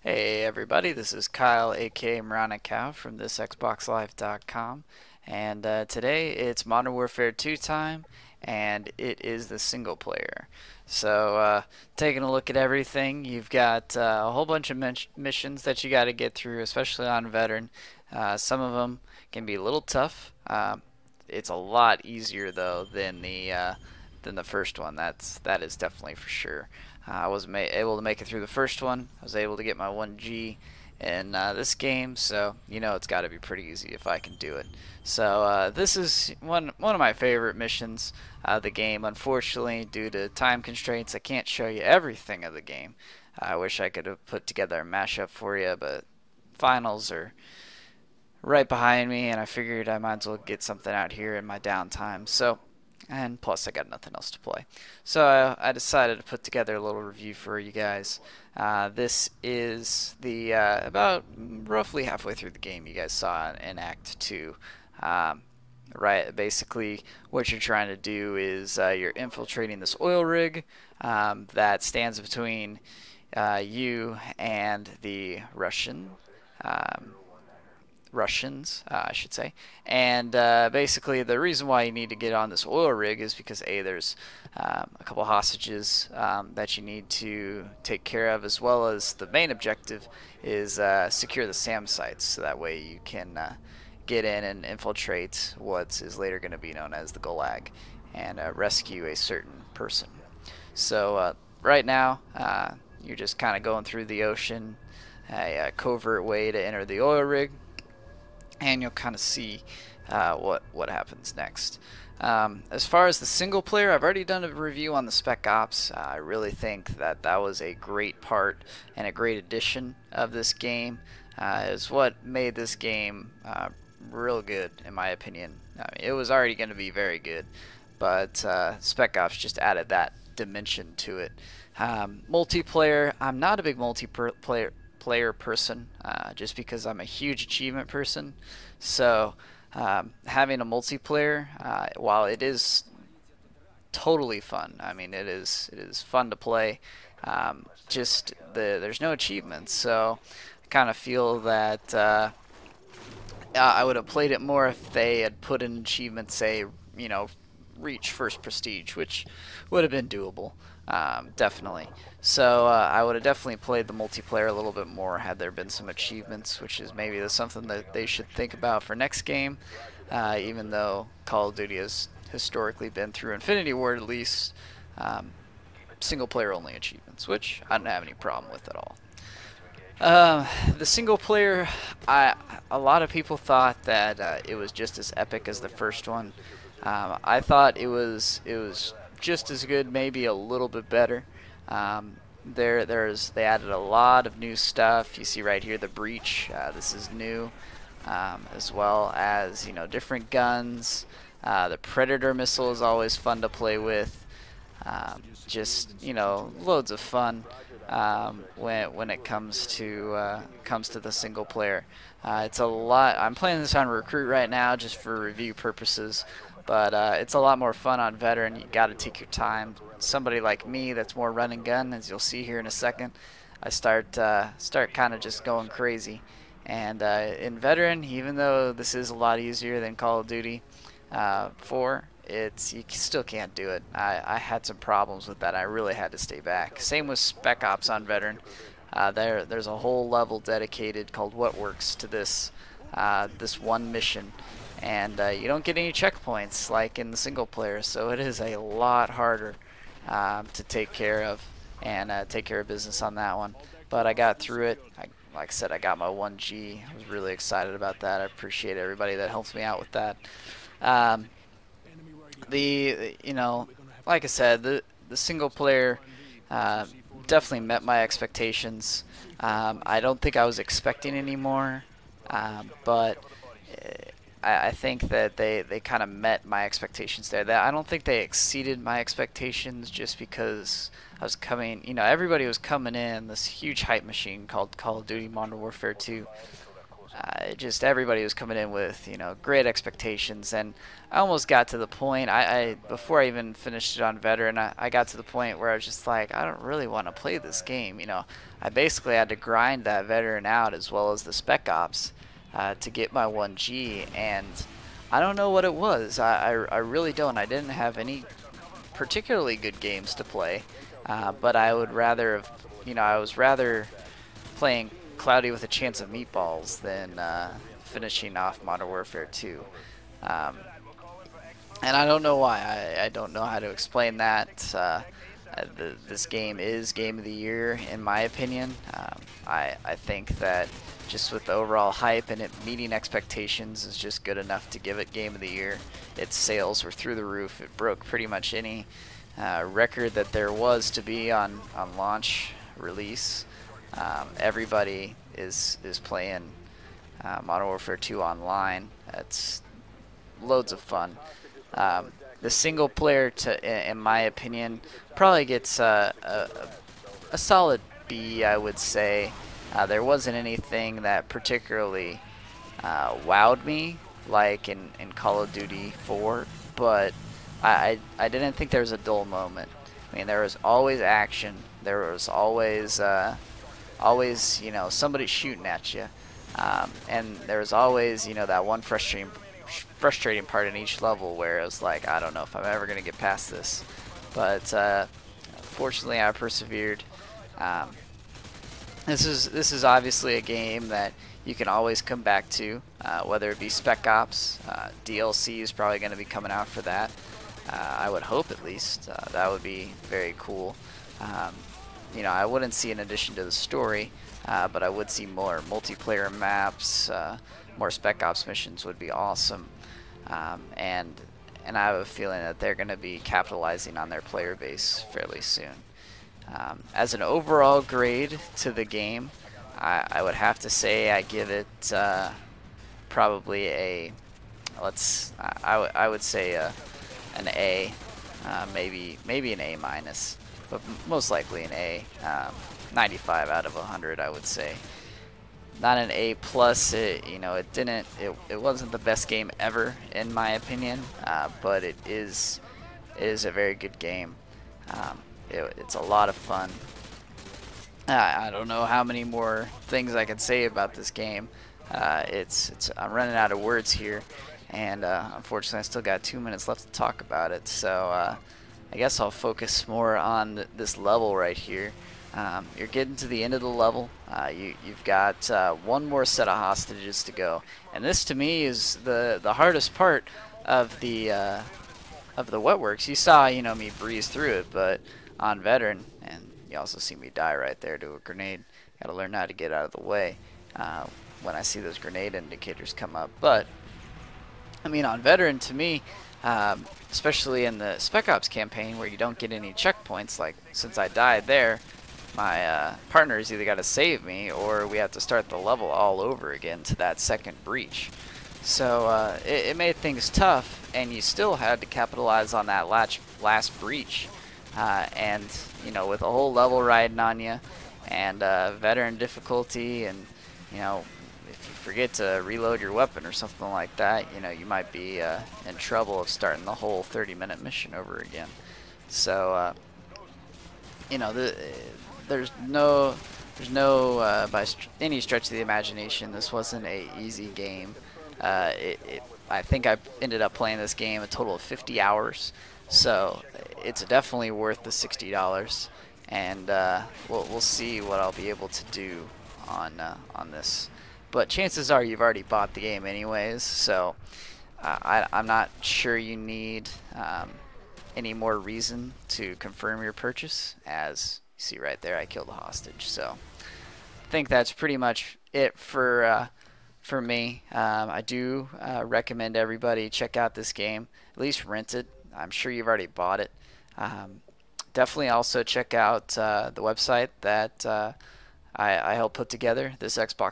Hey everybody, this is Kyle aka Moronicow from thisxboxlive.com, and today it's Modern Warfare 2 time, and it is the single player. So taking a look at everything, you've got a whole bunch of missions that you got to get through, especially on Veteran. Some of them can be a little tough. It's a lot easier though than the first one. That is definitely for sure. I was able to make it through the first one. I was able to get my 1G in this game, so you know it's got to be pretty easy if I can do it. So this is one of my favorite missions of the game. Unfortunately, due to time constraints, I can't show you everything of the game. I wish I could have put together a mashup for you, but finals are right behind me, and I figured I might as well get something out here in my downtime. And plus I got nothing else to play. So I decided to put together a little review for you guys. This is the about roughly halfway through the game you guys saw in Act 2. Um, right, basically what you're trying to do is you're infiltrating this oil rig that stands between you and the um, Russians, I should say. And basically, the reason why you need to get on this oil rig is because there's a couple hostages that you need to take care of, as well as the main objective is secure the SAM sites, so that way you can get in and infiltrate what is later going to be known as the Gulag and rescue a certain person. So right now, you're just kind of going through the ocean, a covert way to enter the oil rig, and you'll kind of see what happens next. As far as the single player, I've already done a review on the Spec Ops. I really think that that was a great part and a great addition of this game. Is what made this game real good, in my opinion. I mean, it was already going to be very good, but Spec Ops just added that dimension to it. Multiplayer, I'm not a big multiplayer person, just because I'm a huge achievement person. So having a multiplayer, while it is totally fun, I mean it is fun to play. Just there's no achievements, so I kind of feel that I would have played it more if they had put an achievement, say, reach first prestige, which would have been doable, definitely. So I would have definitely played the multiplayer a little bit more had there been some achievements, which is maybe something that they should think about for next game. Even though Call of Duty has historically been through Infinity Ward at least, um, single player only achievements, which I don't have any problem with at all. The single player, a lot of people thought that it was just as epic as the first one. I thought it was just as good, maybe a little bit better. They added a lot of new stuff. You see right here the breach. This is new, as well as different guns. The Predator missile is always fun to play with. Just loads of fun when it comes to the single player. It's a lot. I'm playing this on Recruit right now just for review purposes, but it's a lot more fun on Veteran. You got to take your time. Somebody like me that's more run and gun, as you'll see here in a second, I start kind of just going crazy. And in Veteran, even though this is a lot easier than Call of Duty 4, you still can't do it. I had some problems with that. I really had to stay back. Same with Spec Ops on Veteran. There's a whole level dedicated called What Works to this one mission, and you don't get any checkpoints like in the single player, so it is a lot harder to take care of and take care of business on that one. But I got through it. Like I said, I got my 1G. I was really excited about that. I appreciate everybody that helps me out with that. Um, like I said, the single player uh, definitely met my expectations. I don't think I was expecting any more, but I think that they kind of met my expectations there. I don't think they exceeded my expectations just because I was coming. Everybody was coming in this huge hype machine called Call of Duty Modern Warfare 2, just everybody was coming in with great expectations, and I almost got to the point. I before I even finished it on veteran, I got to the point where I was just like, I don't really want to play this game. I basically had to grind that veteran out as well as the spec ops to get my 1G, and I don't know what it was. I really don't. I didn't have any particularly good games to play, but I would rather have, I was rather playing Cloudy with a Chance of Meatballs than finishing off Modern Warfare 2. And I don't know why. I don't know how to explain that. This game is Game of the Year, in my opinion. I think that just with the overall hype and it meeting expectations is just good enough to give it Game of the Year. Its sales were through the roof. It broke pretty much any record that there was to be on launch release. Everybody is playing Modern Warfare 2 online. It's loads of fun. The single player, in my opinion, probably gets a solid B, I would say. There wasn't anything that particularly wowed me, like in Call of Duty 4, but I didn't think there was a dull moment. I mean, there was always action. There was always somebody shooting at you, and there was always that one frustrating part in each level where it was like, I don't know if I'm ever gonna get past this, but fortunately I persevered. This is obviously a game that you can always come back to, whether it be Spec Ops. DLC is probably going to be coming out for that. I would hope, at least. That would be very cool. I wouldn't see an addition to the story, but I would see more multiplayer maps, more Spec Ops missions would be awesome. And I have a feeling that they're going to be capitalizing on their player base fairly soon. As an overall grade to the game, I would have to say I give it probably a, I would say an A, maybe an A minus, but most likely an A. 95 out of 100, I would say. Not an A plus. It wasn't the best game ever in my opinion, but it is a very good game. It's a lot of fun. I don't know how many more things I can say about this game. I'm running out of words here, and unfortunately I still got 2 minutes left to talk about it. So I guess I'll focus more on this level right here. You're getting to the end of the level. You've got one more set of hostages to go, and this to me is the hardest part of the Wetworks. You saw me breeze through it, but on veteran, and you also see me die right there to a grenade. Gotta learn how to get out of the way when I see those grenade indicators come up. But I mean, on veteran, to me, especially in the Spec Ops campaign where you don't get any checkpoints, like since I died there, my partner's either got to save me or we have to start the level all over again to that second breach. So it made things tough, and you still had to capitalize on that last breach. And with a whole level riding on you, and veteran difficulty, and if you forget to reload your weapon or something like that, you might be in trouble of starting the whole 30-minute mission over again. So there's no by any stretch of the imagination, this wasn't a easy game. I think I ended up playing this game a total of 50 hours, so it's definitely worth the $60, and we'll see what I'll be able to do on this. But chances are you've already bought the game anyways, so I'm not sure you need any more reason to confirm your purchase. As you see right there, I killed a hostage. So I think that's pretty much it for me. I do recommend everybody check out this game, at least rent it. I'm sure you've already bought it. Definitely also check out the website that I helped put together, this Xbox